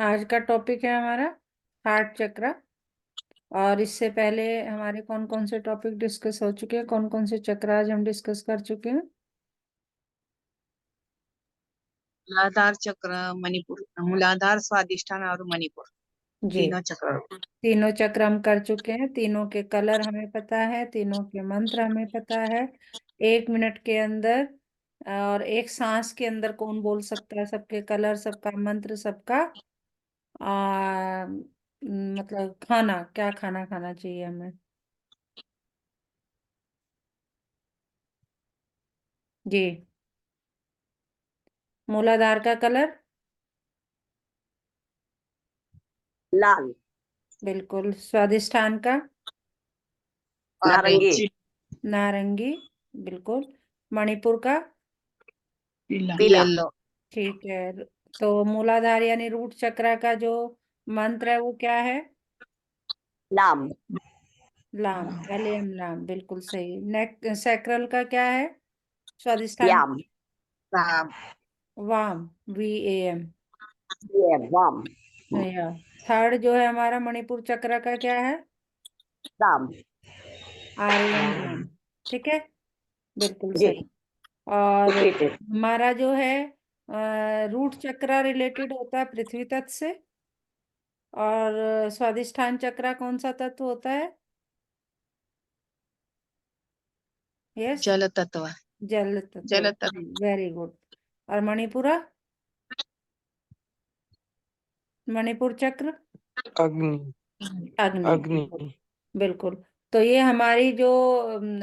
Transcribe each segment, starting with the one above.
आज का टॉपिक है हमारा हार्ट चक्र। और इससे पहले हमारे कौन कौन से टॉपिक डिस्कस हो चुके हैं, कौन कौन से चक्र आज हम डिस्कस कर चुके हैं? मूलाधार चक्र, मणिपुर, मूलाधार, स्वादिष्ठान और मणिपुर, जी, तीनों चक्र। तीनों चक्र हम कर चुके हैं। तीनों के कलर हमें पता है, तीनों के मंत्र हमें पता है। 1 मिनट के अंदर और एक सांस के अंदर कौन बोल सकता है सबके कलर, सबका मंत्र, सबका मतलब खाना, क्या खाना खाना चाहिए हमें। जी, मूलाधार का कलर लाल। बिल्कुल। स्वादिष्ठान का नारंगी। ऑरेंज। नारंगी, बिल्कुल। मणिपुर का पीला। पीला। येलो। ठीक है। तो मूलाधार यानी रूट चक्र का जो मंत्र है वो क्या है? लाम। लाम, एलियम लाम, बिल्कुल सही। नेक सैक्रल का क्या है? स्वादिष्ठान याम। राम। वाम, VAM। ये वाम। या थर्ड जो है हमारा मणिपुर चक्र का क्या है? राम। RAM राम। ठीक है, बिल्कुल जी। सही। और रिपीटेड। हमारा जो है रूट चक्र रिलेटेड होता है पृथ्वी तत्व से। और स्वादिष्ठान चक्र कौन सा तत्व होता है? यस, जल तत्व। जल तत्व। जल तत्व। Very good. और मणिपुरा, मणिपुर चक्र अग्नि। अग्नि, अग्नि। बिल्कुल बिल्कुल। तो ये हमारी जो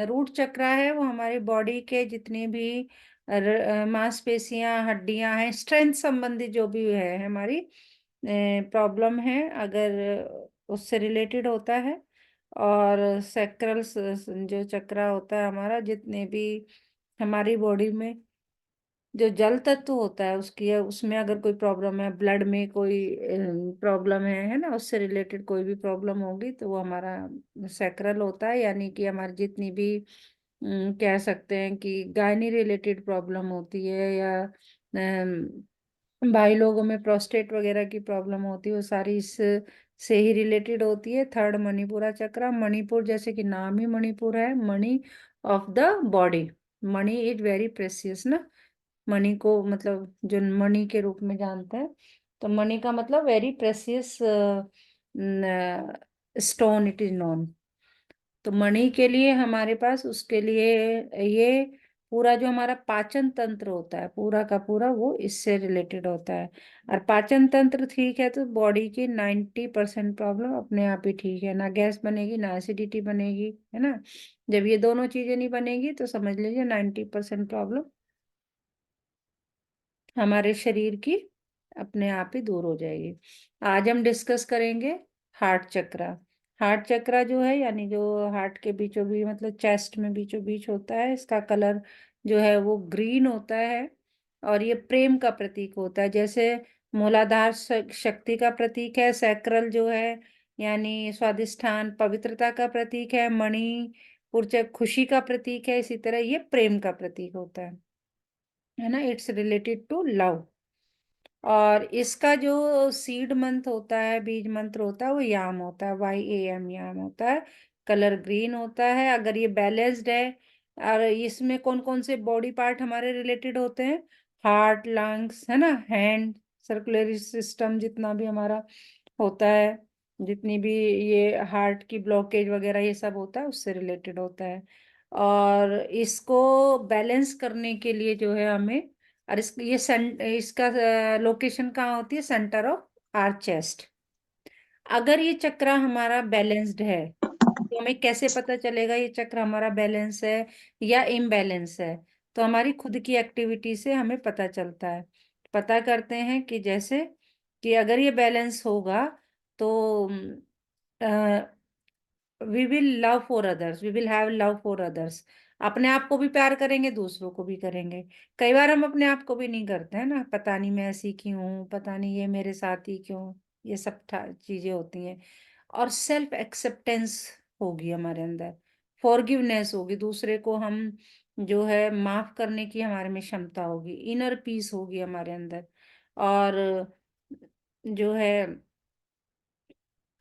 रूट चक्र है वो हमारी बॉडी के जितनी भी मांसपेशियां, हड्डियां हैं, स्ट्रेंथ संबंधी जो भी है हमारी प्रॉब्लम है, अगर उससे रिलेटेड होता है। और सैक्रल जो चक्र होता है हमारा, जितने भी हमारी बॉडी में जो जल तत्व होता है उसकी, उसमें अगर कोई प्रॉब्लम है, ब्लड में कोई प्रॉब्लम है ना, उससे रिलेटेड कोई भी प्रॉब्लम होगी तो वो हमारा सैक्रल होता है। यानी कि हमारी जितनी भी कह सकते हैं कि गायनी रिलेटेड प्रॉब्लम होती है, या भाई लोगों में प्रोस्टेट वगैरह की प्रॉब्लम होती है, वो सारी इस से ही रिलेटेड होती है। थर्ड मणिपुरा चक्र। मणिपुर जैसे कि नाम ही मणिपुर है, mani of the body. Mani is very precious ना, मणि को मतलब जो मणि के रूप में जानते हैं, तो मणि का मतलब very precious stone, it is known. तो मणि के लिए हमारे पास, उसके लिए ये पूरा जो हमारा पाचन तंत्र होता है पूरा का पूरा, वो इससे रिलेटेड होता है। और पाचन तंत्र ठीक है तो बॉडी की 90% प्रॉब्लम अपने आप ही ठीक है, ना गैस बनेगी ना एसिडिटी बनेगी, है ना। जब ये दोनों चीजें नहीं बनेगी तो समझ लीजिए 90% प्रॉब्लम हमारे शरीर की अपने आप ही दूर हो जाएगी। आज हम डिस्कस करेंगे हार्ट चक्र। हार्ट चक्र जो है यानी जो हार्ट के बीचों बीच, मतलब चेस्ट में बीचों बीच होता है, इसका कलर जो है वो ग्रीन होता है। और ये प्रेम का प्रतीक होता है। जैसे मूलाधार शक्ति का प्रतीक है, सैक्रल जो है यानी स्वादिष्ठान पवित्रता का प्रतीक है, मणिपुर खुशी का प्रतीक है, इसी तरह ये प्रेम का प्रतीक होता है ना। It's related to love. और इसका जो सीड मंत्र होता है, बीज मंत्र होता है, वो याम होता है, YAM, याम होता है। कलर ग्रीन होता है। अगर ये बैलेंस्ड है, और इसमें कौन कौन से बॉडी पार्ट हमारे रिलेटेड होते हैं? हार्ट, लंग्स, है ना, हैंड, सर्कुलरी सिस्टम, जितना भी हमारा होता है, जितनी भी ये हार्ट की ब्लॉकेज वगैरह ये सब होता है उससे रिलेटेड होता है। और इसको बैलेंस करने के लिए जो है हमें, और इसका लोकेशन कहाँ होती है? Centre of our chest. अगर ये चक्र हमारा बैलेंस्ड है तो हमें कैसे पता चलेगा ये चक्र हमारा बैलेंस है या इम्बैलेंस है? तो हमारी खुद की एक्टिविटी से हमें पता चलता है। पता करते हैं कि जैसे कि अगर ये बैलेंस होगा तो we will love for others, we will have love for others. अपने आप को भी प्यार करेंगे, दूसरों को भी करेंगे। कई बार हम अपने आप को भी नहीं करते हैं ना, पता नहीं मैं ऐसी क्यों हूँ, पता नहीं ये मेरे साथ ही क्यों, ये सब चीजें होती हैं। और सेल्फ एक्सेप्टेंस होगी हमारे अंदर, फॉरगिवनेस होगी, दूसरे को हम जो है माफ करने की हमारे में क्षमता होगी, इनर पीस होगी हमारे अंदर। और जो है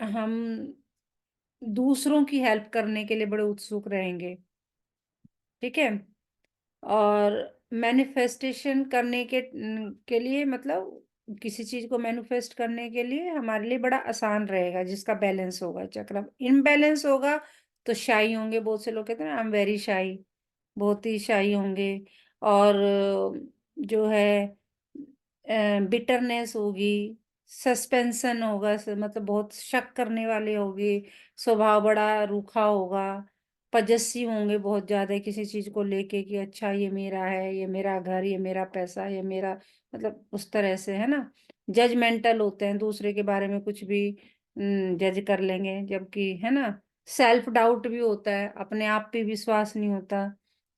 हम दूसरों की हेल्प करने के लिए बड़े उत्सुक रहेंगे। ठीक है। और मैनिफेस्टेशन करने के लिए मतलब किसी चीज को मैनिफेस्ट करने के लिए हमारे लिए बड़ा आसान रहेगा, जिसका बैलेंस होगा चक्र। इम्बैलेंस होगा तो शाई होंगे, बहुत से लोग कहते हैं आई एम वेरी शाई, बहुत ही शाई होंगे। और जो है बिटरनेस होगी, सस्पेंशन होगा, मतलब बहुत शक करने वाले होगी, स्वभाव बड़ा रूखा होगा, पजेसिव होंगे बहुत ज्यादा किसी चीज को लेके कि अच्छा ये मेरा है, ये मेरा घर, ये मेरा पैसा, ये मेरा, मतलब उस तरह से, है ना। जजमेंटल होते हैं, दूसरे के बारे में कुछ भी जज कर लेंगे, जबकि, है ना। सेल्फ डाउट भी होता है, अपने आप पे विश्वास नहीं होता।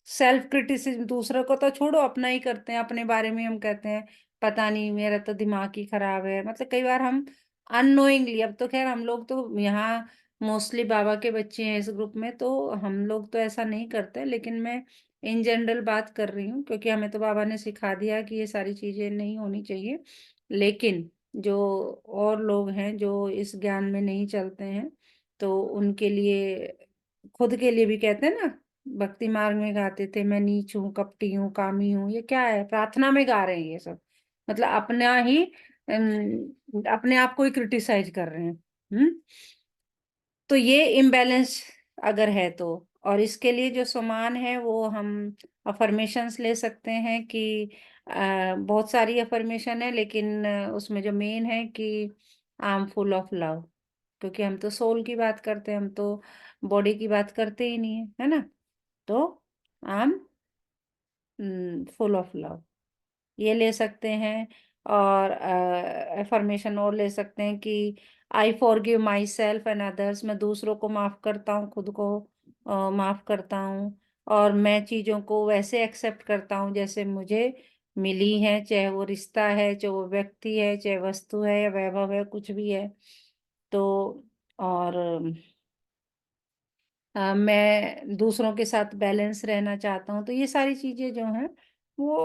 सेल्फ क्रिटिसिज्म, दूसरों को तो छोड़ो, अपना ही करते हैं, अपने बारे में हम कहते हैं पता नहीं मेरा तो दिमाग ही खराब है। मतलब कई बार हम अननोइंगली, अब तो खैर हम लोग तो यहाँ मोस्टली बाबा के बच्चे हैं इस ग्रुप में, तो हम लोग तो ऐसा नहीं करते, लेकिन मैं इन जनरल बात कर रही हूँ क्योंकि हमें तो बाबा ने सिखा दिया कि ये सारी चीजें नहीं होनी चाहिए। लेकिन जो और लोग हैं जो इस ज्ञान में नहीं चलते हैं, तो उनके लिए, खुद के लिए भी कहते हैं ना, भक्ति मार्ग में गाते थे मैं नीच हूँ, कपटी हूँ, कामी हूँ, ये क्या है, प्रार्थना में गा रहे हैं ये सब। मतलब अपना ही अपने आप को ही क्रिटिसाइज कर रहे हैं। तो ये इम्बैलेंस अगर है तो, और इसके लिए जो सामान है वो हम अफर्मेशंस ले सकते हैं कि बहुत सारी अफर्मेशन है, लेकिन उसमें जो मेन है कि I am full of love, क्योंकि हम तो सोल की बात करते हैं, हम तो बॉडी की बात करते ही नहीं है ना। तो I am full of love, ये ले सकते हैं। और एफर्मेशन और ले सकते हैं कि I forgive my self and others, मैं दूसरों को माफ करता हूँ, खुद को माफ करता हूँ। और मैं चीजों को वैसे एक्सेप्ट करता हूँ जैसे मुझे मिली है, चाहे वो रिश्ता है, चाहे वो व्यक्ति है, चाहे वस्तु है या वैभव है, कुछ भी है। तो और मैं दूसरों के साथ बैलेंस रहना चाहता हूँ। तो ये सारी चीजें जो हैं वो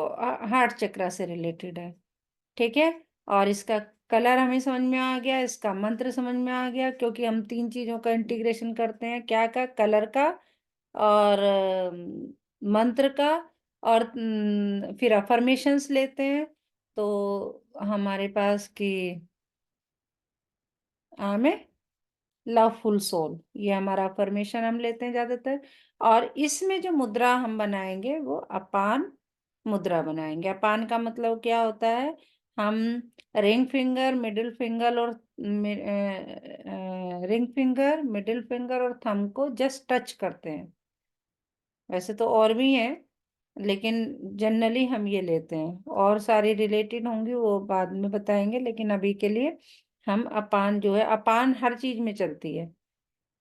हार्ट चक्रा से रिलेटेड है। ठीक है। और इसका कलर हमें समझ में आ गया, इसका मंत्र समझ में आ गया, क्योंकि हम तीन चीजों का इंटीग्रेशन करते हैं, क्या का, कलर का, और मंत्र का, और फिर अफर्मेशंस लेते हैं। तो हमारे पास की हमें लवफुल सोल, ये हमारा अफर्मेशन हम लेते हैं ज्यादातर। और इसमें जो मुद्रा हम बनाएंगे वो अपान मुद्रा बनाएंगे। अपान का मतलब क्या होता है, हम रिंग फिंगर, मिडिल फिंगर और रिंग फिंगर, मिडिल फिंगर और थंब को जस्ट टच करते हैं। वैसे तो और भी हैं, लेकिन जनरली हम ये लेते हैं, और सारी रिलेटेड होंगी वो बाद में बताएंगे, लेकिन अभी के लिए हम अपान जो है, अपान हर चीज में चलती है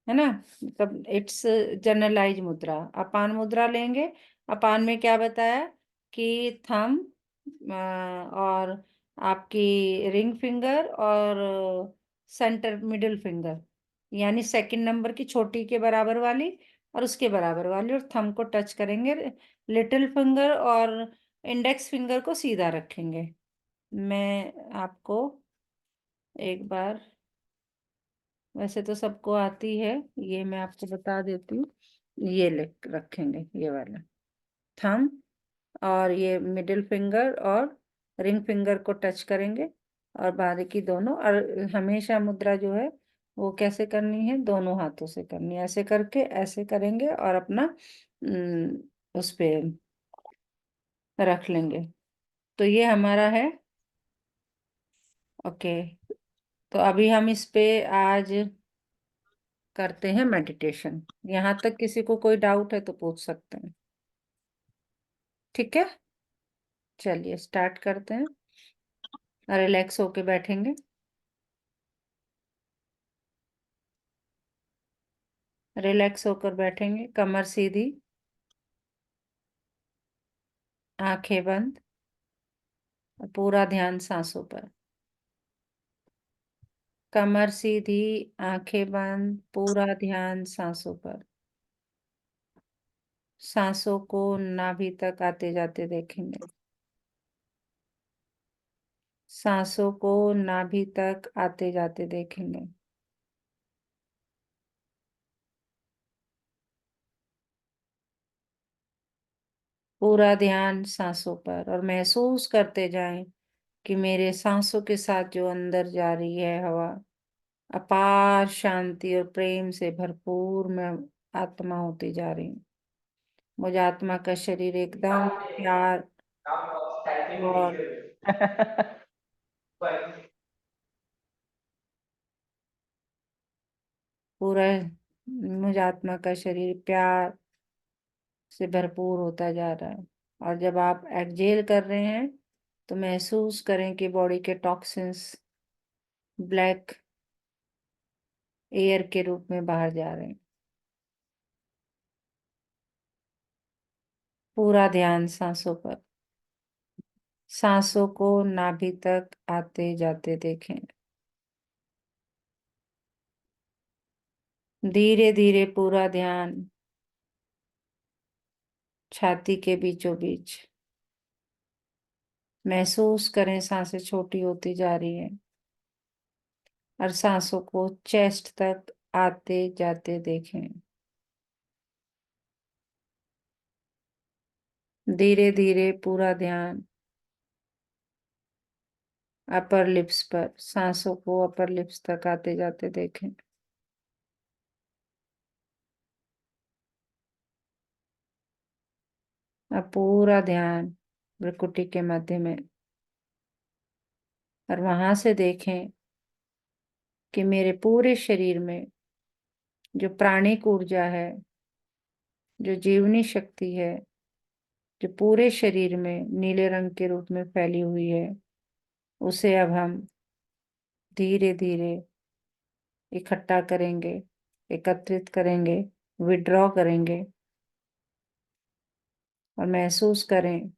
ना, मतलब इट्स जनरलाइज मुद्रा। अपान मुद्रा लेंगे। अपान में क्या बताया कि थंब और आपकी रिंग फिंगर और सेंटर मिडिल फिंगर, यानी सेकंड नंबर की छोटी के बराबर वाली और उसके बराबर वाली, और थंब को टच करेंगे। लिटिल फिंगर और इंडेक्स फिंगर को सीधा रखेंगे। मैं आपको एक बार, वैसे तो सबको आती है, ये मैं आपको बता देती हूँ। ये लिख रखेंगे, ये वाला थंब और ये मिडिल फिंगर और रिंग फिंगर को टच करेंगे, और बाकी दोनों। और हमेशा मुद्रा जो है वो कैसे करनी है, दोनों हाथों से करनी है, ऐसे करके ऐसे करेंगे और अपना उस पे रख लेंगे। तो ये हमारा है। ओके। तो अभी हम इस पे आज करते हैं मेडिटेशन। यहाँ तक किसी को कोई डाउट है तो पूछ सकते हैं। ठीक है, चलिए स्टार्ट करते हैं। रिलैक्स होके बैठेंगे। रिलैक्स होकर बैठेंगे, कमर सीधी, आंखें बंद, और पूरा ध्यान सांसों पर। कमर सीधी, आंखें बंद, पूरा ध्यान सांसों पर। सांसों को नाभि तक आते जाते देखेंगे। सांसों को नाभि तक आते जाते देखेंगे। पूरा ध्यान सांसों पर और महसूस करते जाएं कि मेरे सांसों के साथ जो अंदर जा रही है हवा अपार शांति और प्रेम से भरपूर मैं आत्मा होती जा रही हूँ। मुझ आत्मा का शरीर एकदम प्यार और पूरा मुझ आत्मा का शरीर प्यार से भरपूर होता जा रहा है। और जब आप एक्सहेल कर रहे हैं तो महसूस करें कि बॉडी के टॉक्सिन्स ब्लैक एयर के रूप में बाहर जा रहे हैं। पूरा ध्यान सांसों पर। सांसों को नाभि तक आते जाते देखें। धीरे धीरे पूरा ध्यान छाती के बीचों बीच। महसूस करें सांसें छोटी होती जा रही है और सांसों को चेस्ट तक आते जाते देखें। धीरे धीरे पूरा ध्यान अपर लिप्स पर। सांसों को अपर लिप्स तक आते जाते देखें। अब पूरा ध्यान भ्रुकुटी के मध्य में और वहां से देखें कि मेरे पूरे शरीर में जो प्राणिक ऊर्जा है, जो जीवनी शक्ति है, जो पूरे शरीर में नीले रंग के रूप में फैली हुई है, उसे अब हम धीरे धीरे इकट्ठा करेंगे, एकत्रित करेंगे, विड्रॉ करेंगे और महसूस करें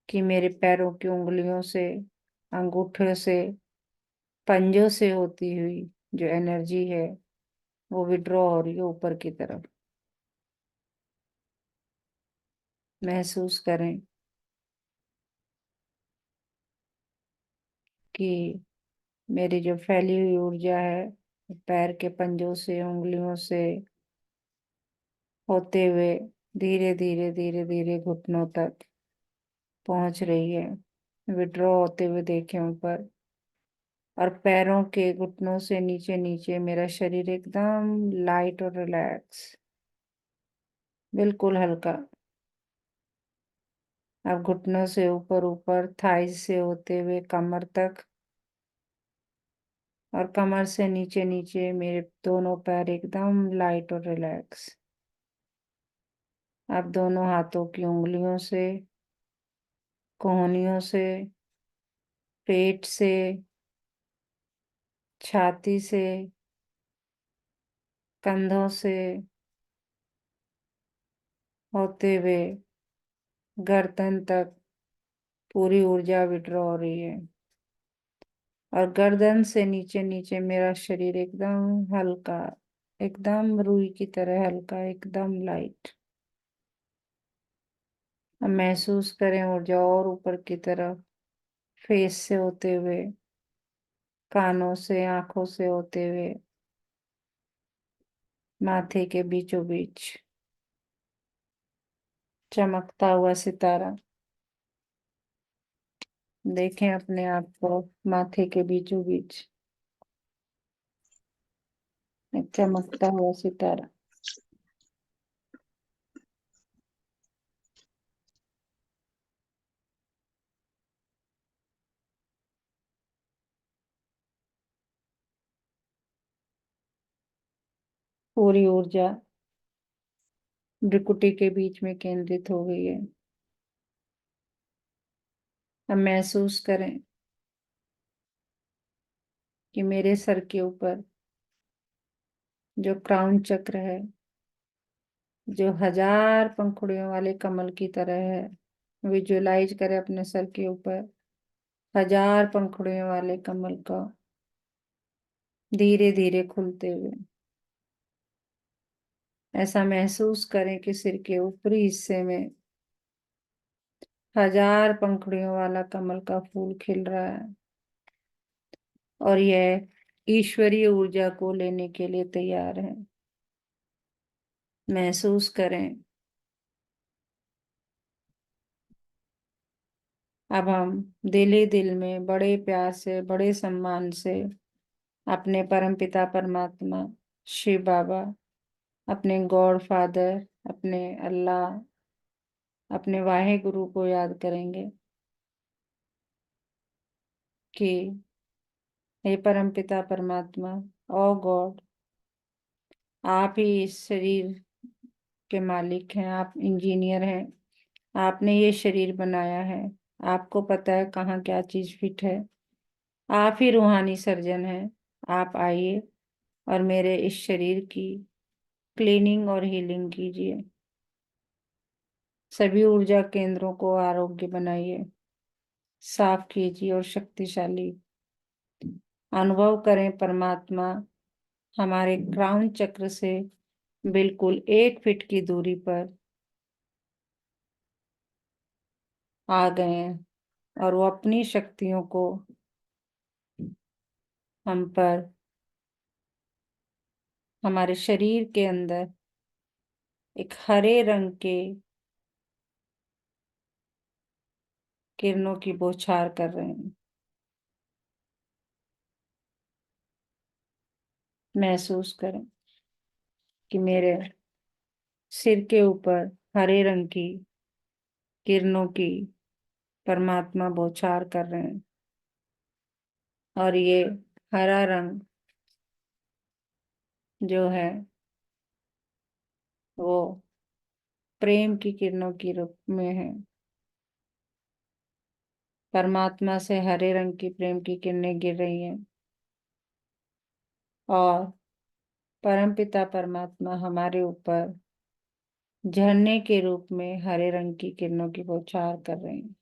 कि मेरे पैरों की उंगलियों से, अंगूठे से, पंजों से होती हुई जो एनर्जी है वो विड्रॉ हो रही है ऊपर की तरफ। महसूस करें कि मेरी जो फैली हुई ऊर्जा है पैर के पंजों से, उंगलियों से होते हुए धीरे धीरे धीरे धीरे घुटनों तक पहुंच रही है। विड्रॉ होते हुए देखें ऊपर और पैरों के घुटनों से नीचे नीचे मेरा शरीर एकदम लाइट और रिलैक्स, बिल्कुल हल्का। अब घुटनों से ऊपर ऊपर थाइज से होते हुए कमर तक और कमर से नीचे नीचे मेरे दोनों पैर एकदम लाइट और रिलैक्स। अब दोनों हाथों की उंगलियों से, कोहनियों से, पेट से, छाती से, कंधों से होते हुए गर्दन तक पूरी ऊर्जा विड्रॉ हो रही है और गर्दन से नीचे नीचे मेरा शरीर एकदम हल्का, एकदम रुई की तरह हल्का, एकदम लाइट। अब महसूस करें ऊर्जा और ऊपर की तरफ फेस से होते हुए, कानों से, आंखों से होते हुए माथे के बीचों बीच चमकता हुआ सितारा। देखें अपने आप को माथे के बीचों बीच एक चमकता हुआ सितारा। पूरी ऊर्जा भ्रुकुटी के बीच में केंद्रित हो गई है। अब महसूस करें कि मेरे सर के ऊपर जो क्राउन चक्र है, जो 1000 पंखुड़ियों वाले कमल की तरह है, विजुअलाइज करें अपने सर के ऊपर 1000 पंखुड़ियों वाले कमल का धीरे धीरे खुलते हुए। ऐसा महसूस करें कि सिर के ऊपरी हिस्से में 1000 पंखुड़ियों वाला कमल का फूल खिल रहा है और यह ईश्वरीय ऊर्जा को लेने के लिए तैयार है। महसूस करें। अब हम दिल ही दिल में बड़े प्यार से, बड़े सम्मान से अपने परमपिता परमात्मा शिव बाबा, अपने गॉड फादर, अपने अल्लाह, अपने वाहे गुरु को याद करेंगे कि हे परमपिता परमात्मा, ओ गॉड, आप ही इस शरीर के मालिक हैं, आप इंजीनियर हैं, आपने ये शरीर बनाया है, आपको पता है कहाँ क्या चीज फिट है, आप ही रूहानी सर्जन हैं। आप आइए और मेरे इस शरीर की क्लीनिंग और हीलिंग कीजिए। सभी ऊर्जा केंद्रों को आरोग्य बनाइए, साफ कीजिए और शक्तिशाली अनुभव करें। परमात्मा हमारे क्राउन चक्र से बिल्कुल 1 फीट की दूरी पर आ गए हैं और वो अपनी शक्तियों को हम पर, हमारे शरीर के अंदर एक हरे रंग के किरणों की बौछार कर रहे हैं। महसूस करें कि मेरे सिर के ऊपर हरे रंग की किरणों की परमात्मा बौछार कर रहे हैं और ये हरा रंग जो है वो प्रेम की किरणों की रूप में है। परमात्मा से हरे रंग की प्रेम की किरणें गिर रही हैं और परमपिता परमात्मा हमारे ऊपर झरने के रूप में हरे रंग की किरणों की बौछार कर रहे हैं।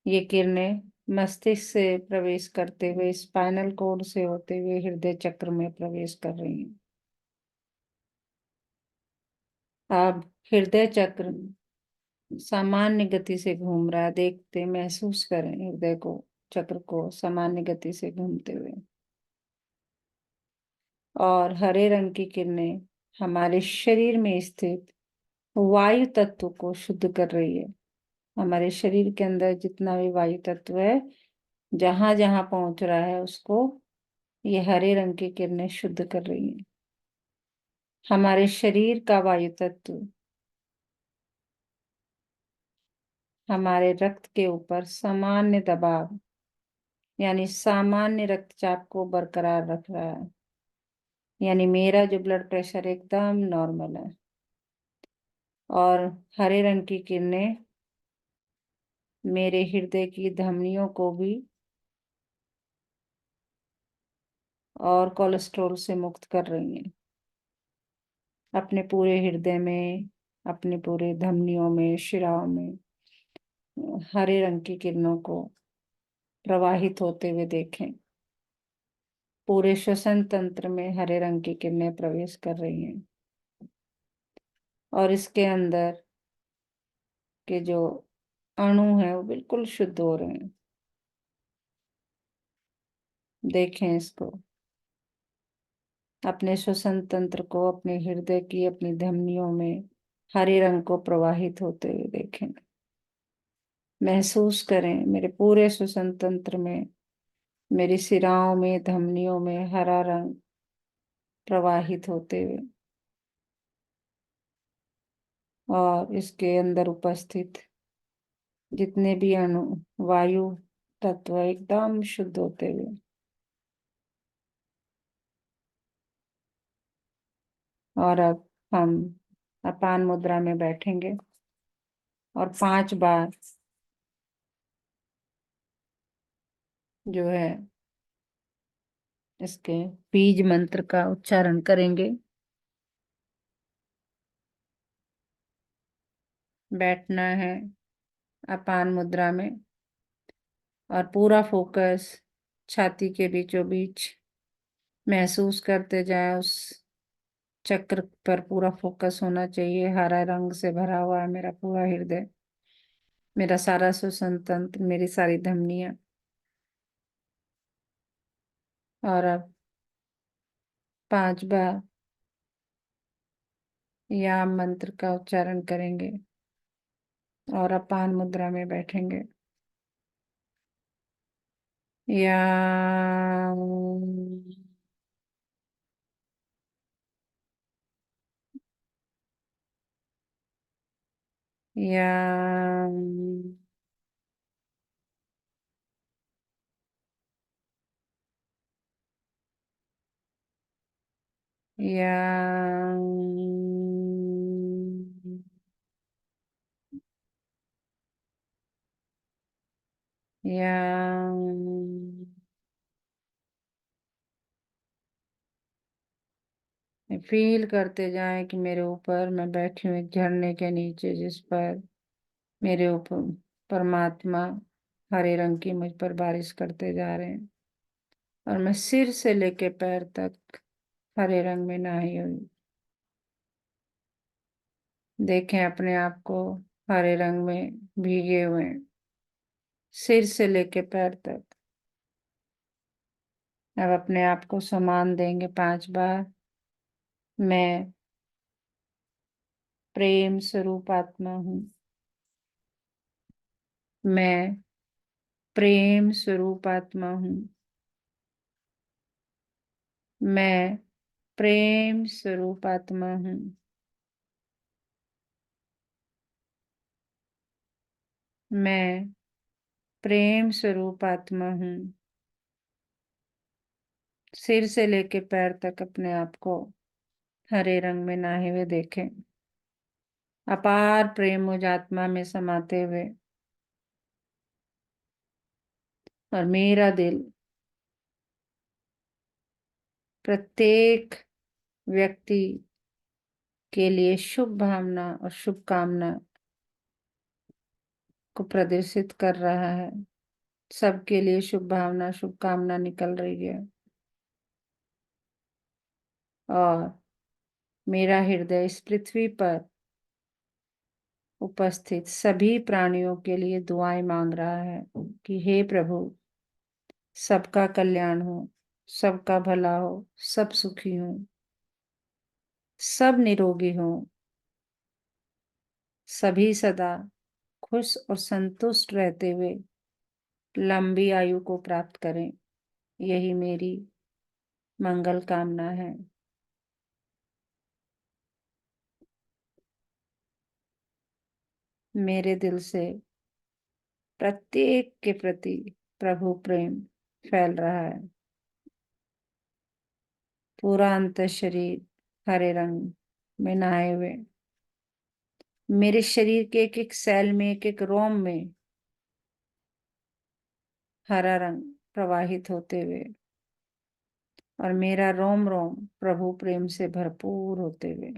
ये किरणें मस्तिष्क से प्रवेश करते हुए स्पाइनल कोड से होते हुए हृदय चक्र में प्रवेश कर रही हैं। अब हृदय चक्र सामान्य गति से घूम रहा है, देखते महसूस करें हृदय को, चक्र को सामान्य गति से घूमते हुए। और हरे रंग की किरणें हमारे शरीर में स्थित वायु तत्व को शुद्ध कर रही है। हमारे शरीर के अंदर जितना भी वायु तत्व है, जहां जहां पहुंच रहा है उसको ये हरे रंग की किरणें शुद्ध कर रही हैं। हमारे शरीर का वायु तत्व हमारे रक्त के ऊपर सामान्य दबाव यानी सामान्य रक्तचाप को बरकरार रख रहा है। यानी मेरा जो ब्लड प्रेशर एकदम नॉर्मल है। और हरे रंग की किरणें मेरे हृदय की धमनियों को भी और कोलेस्ट्रॉल से मुक्त कर रही हैं। अपने पूरे हृदय में, अपने पूरे धमनियों में, शिराओं में हरे रंग की किरणों को प्रवाहित होते हुए देखें। पूरे श्वसन तंत्र में हरे रंग की किरणें प्रवेश कर रही हैं और इसके अंदर के जो अणु हैं वो बिल्कुल शुद्ध हो रहे हैं। देखें इसको, अपने श्वसन तंत्र को, अपने हृदय की, अपनी धमनियों में हरे रंग को प्रवाहित होते हुए देखें। महसूस करें मेरे पूरे श्वसन तंत्र में, मेरी शिराओं में, धमनियों में हरा रंग प्रवाहित होते हुए और इसके अंदर उपस्थित जितने भी अणु, वायु तत्व एकदम शुद्ध होते हुए। और अब हम अपान मुद्रा में बैठेंगे और 5 बार जो है इसके बीज मंत्र का उच्चारण करेंगे। बैठना है अपान मुद्रा में और पूरा फोकस छाती के बीचों बीच महसूस करते जाए। उस चक्र पर पूरा फोकस होना चाहिए। हरा रंग से भरा हुआ है मेरा पूरा हृदय मेरा सारा श्वसन तंत्र, मेरी सारी धमनियां। और अब 5 बार याम मंत्र का उच्चारण करेंगे और अपान मुद्रा में बैठेंगे। याम, याम, याम, याम। फील करते जाएं कि मेरे ऊपर मैं बैठी हूँ एक झरने के नीचे, जिस पर मेरे ऊपर परमात्मा हरे रंग की मुझ पर बारिश करते जा रहे हैं, और मैं सिर से लेके पैर तक हरे रंग में नहाई हुई। देखें अपने आप को हरे रंग में भीगे हुए, सिर से लेके पैर तक। अब अपने आप को सम्मान देंगे 5 बार। मैं प्रेम स्वरूप आत्मा हूँ। मैं प्रेम स्वरूप आत्मा हूँ। मैं प्रेम स्वरूप आत्मा हूँ। मैं प्रेम स्वरूप आत्मा हूँ। सिर से लेके पैर तक अपने आप को हरे रंग में नहाए हुए देखें। अपार प्रेम मुझ आत्मा में समाते हुए, और मेरा दिल प्रत्येक व्यक्ति के लिए शुभ भावना और शुभकामना को प्रदर्शित कर रहा है। सबके लिए शुभ भावना शुभकामना निकल रही है, और मेरा हृदय इस पृथ्वी पर उपस्थित सभी प्राणियों के लिए दुआएं मांग रहा है कि हे प्रभु, सबका कल्याण हो, सबका भला हो, सब सुखी हो, सब निरोगी हो, सभी सदा खुश और संतुष्ट रहते हुए लंबी आयु को प्राप्त करें। यही मेरी मंगल कामना है। मेरे दिल से प्रत्येक के प्रति प्रभु प्रेम फैल रहा है। पूरा अंत शरीर हरे रंग में नहाए हुए, मेरे शरीर के एक एक सेल में, एक एक रोम में हरा रंग प्रवाहित होते हुए, और मेरा रोम रोम प्रभु प्रेम से भरपूर होते हुए।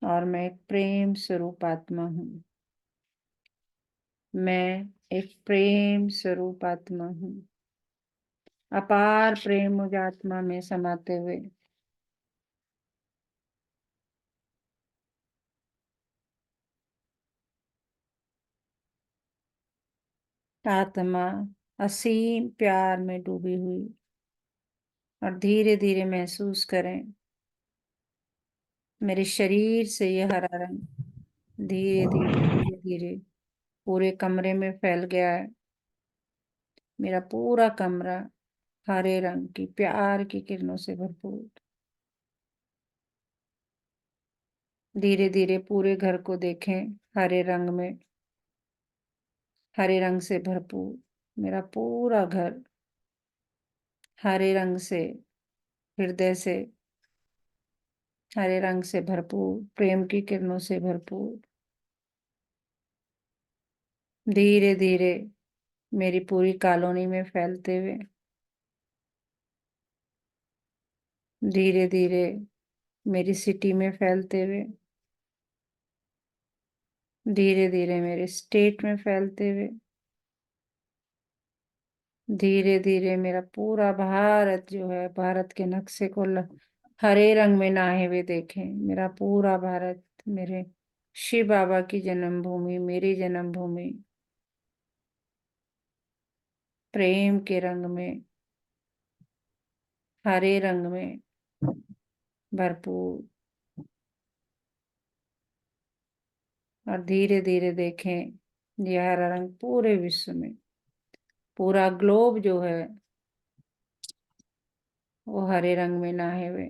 और मैं एक प्रेम स्वरूप आत्मा हूँ। मैं एक प्रेम स्वरूप आत्मा हूँ। अपार प्रेम मुझ आत्मा में समाते हुए, आत्मा असीम प्यार में डूबी हुई, और धीरे धीरे महसूस करें मेरे शरीर से ये हरा रंग धीरे धीरे धीरे धीरे पूरे कमरे में फैल गया है। मेरा पूरा कमरा हरे रंग की प्यार की किरणों से भरपूर। धीरे धीरे पूरे घर को देखें हरे रंग में, हरे रंग से भरपूर। मेरा पूरा घर हरे रंग से, हृदय से हरे रंग से भरपूर, प्रेम की किरणों से भरपूर। धीरे धीरे मेरी पूरी कॉलोनी में फैलते हुए, धीरे धीरे मेरी सिटी में फैलते हुए, धीरे धीरे मेरे स्टेट में फैलते हुए, धीरे धीरे मेरा पूरा भारत जो है, भारत के नक्शे को हरे रंग में नहाए हुए देखें। मेरा पूरा भारत मेरे शिव बाबा की जन्मभूमि, मेरी जन्मभूमि, प्रेम के रंग में, हरे रंग में भरपूर। और धीरे धीरे देखें यह हरा रंग पूरे विश्व में, पूरा ग्लोब जो है वो हरे रंग में नहाए हुए,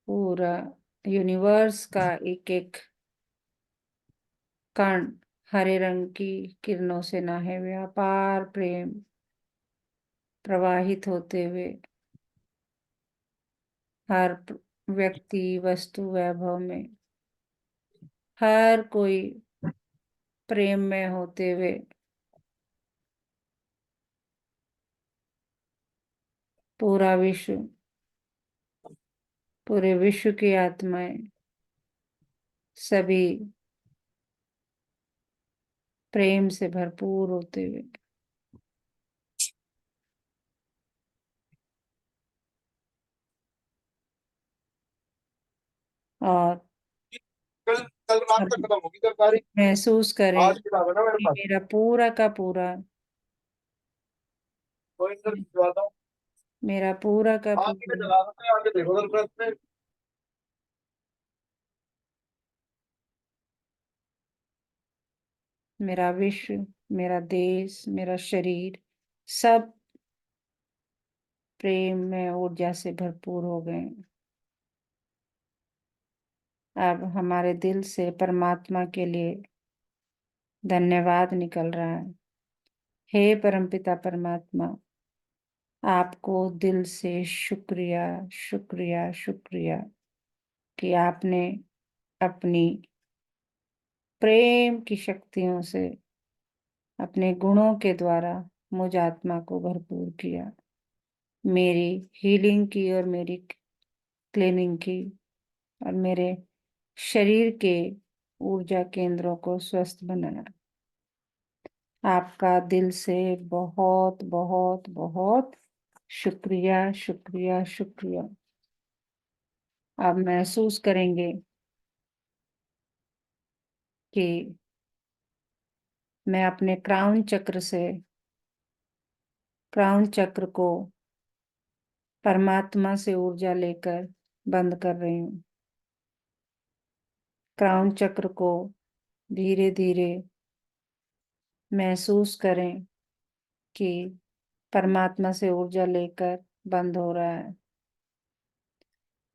पूरा यूनिवर्स का एक एक कण हरे रंग की किरणों से नहाए हुए, अपार प्रेम प्रवाहित होते हुए हर व्यक्ति, वस्तु, वैभव में, हर कोई प्रेम में होते हुए पूरा विश्व, पूरे विश्व की आत्माएं सभी प्रेम से भरपूर होते हुए। और कल कल रात तक खत्म होगी तरकारी। महसूस करें आज की ना मेरे कि पास मेरा पूरा का पूरा, तो इधर भिजवाता हूँ। मेरा पूरा का आगे में पूरा चला सकते हैं, आगे देखो उधर प्रेस में। मेरा विश्व, मेरा देश, मेरा शरीर सब प्रेम में, ऊर्जा से भरपूर हो गए। अब हमारे दिल से परमात्मा के लिए धन्यवाद निकल रहा है। हे परमपिता परमात्मा, आपको दिल से शुक्रिया, शुक्रिया, शुक्रिया कि आपने अपनी प्रेम की शक्तियों से, अपने गुणों के द्वारा मुझ आत्मा को भरपूर किया, मेरी हीलिंग की और मेरी क्लीनिंग की, और मेरे शरीर के ऊर्जा केंद्रों को स्वस्थ बनाया। आपका दिल से बहुत बहुत बहुत शुक्रिया, शुक्रिया, शुक्रिया। आप महसूस करेंगे कि मैं अपने क्राउन चक्र से, क्राउन चक्र को परमात्मा से ऊर्जा लेकर बंद कर रही हूँ। क्राउन चक्र को धीरे धीरे महसूस करें कि परमात्मा से ऊर्जा लेकर बंद हो रहा है।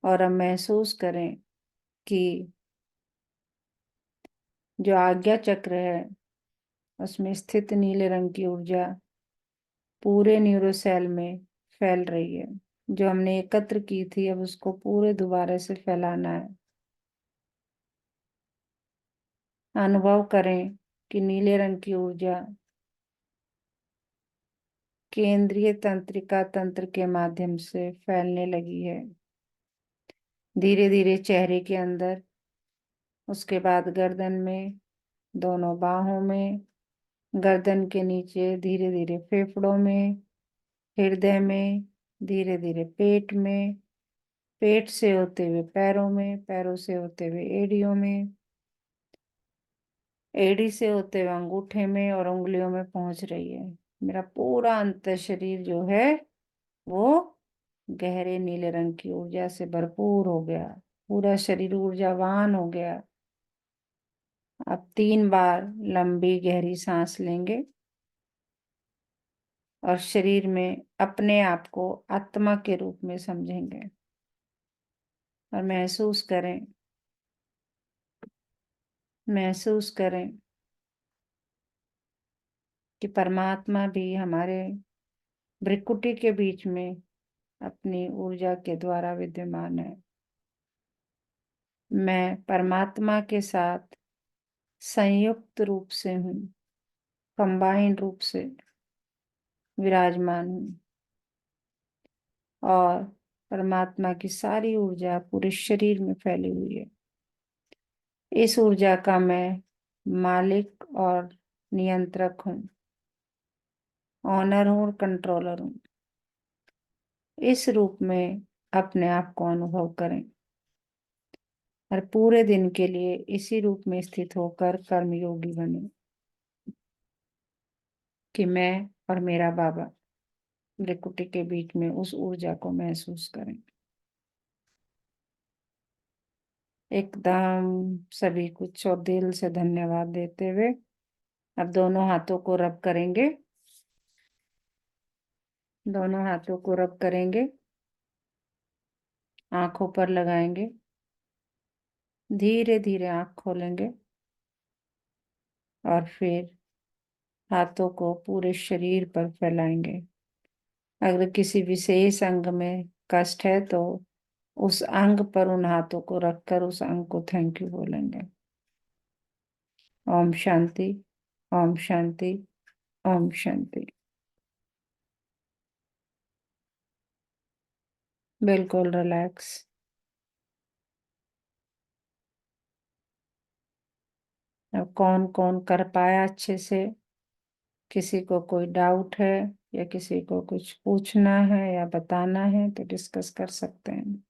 और अब महसूस करें कि जो आज्ञा चक्र है उसमें स्थित नीले रंग की ऊर्जा पूरे न्यूरोसेल में फैल रही है। जो हमने एकत्र की थी अब उसको पूरे दोबारा से फैलाना है। अनुभव करें कि नीले रंग की ऊर्जा केंद्रीय तंत्रिका तंत्र के माध्यम से फैलने लगी है, धीरे धीरे चेहरे के अंदर, उसके बाद गर्दन में, दोनों बाहों में, गर्दन के नीचे, धीरे धीरे फेफड़ों में, हृदय में, धीरे धीरे पेट में, पेट से होते हुए पैरों में, पैरों से होते हुए एड़ियों में, एड़ी से होते हुए अंगूठे में और उंगलियों में पहुंच रही है। मेरा पूरा अंतर शरीर जो है वो गहरे नीले रंग की ऊर्जा से भरपूर हो गया, पूरा शरीर ऊर्जावान हो गया। अब 3 बार लंबी गहरी सांस लेंगे और शरीर में अपने आप को आत्मा के रूप में समझेंगे और महसूस करें, महसूस करें कि परमात्मा भी हमारे भ्रिकुटी के बीच में अपनी ऊर्जा के द्वारा विद्यमान है। मैं परमात्मा के साथ संयुक्त रूप से हूँ, कंबाइन रूप से विराजमान हूँ और परमात्मा की सारी ऊर्जा पूरे शरीर में फैली हुई है। इस ऊर्जा का मैं मालिक और नियंत्रक हूँ, ऑनर हूँ और कंट्रोलर हूँ। इस रूप में अपने आप को अनुभव करें। और पूरे दिन के लिए इसी रूप में स्थित होकर कर्मयोगी बने कि मैं और मेरा बाबा भृकुटी के बीच में उस ऊर्जा को महसूस करें। एकदम सभी कुछ और दिल से धन्यवाद देते हुए अब दोनों हाथों को रब करेंगे। दोनों हाथों को रब करेंगे, आंखों पर लगाएंगे, धीरे धीरे आंख खोलेंगे और फिर हाथों को पूरे शरीर पर फैलाएंगे। अगर किसी विशेष अंग में कष्ट है तो उस अंग पर उन हाथों को रखकर उस अंग को थैंक यू बोलेंगे। ओम शांति, ओम शांति, ओम शांति। बिल्कुल रिलैक्स। अब कौन कौन कर पाया अच्छे से? किसी को कोई डाउट है या किसी को कुछ पूछना है या बताना है तो डिस्कस कर सकते हैं।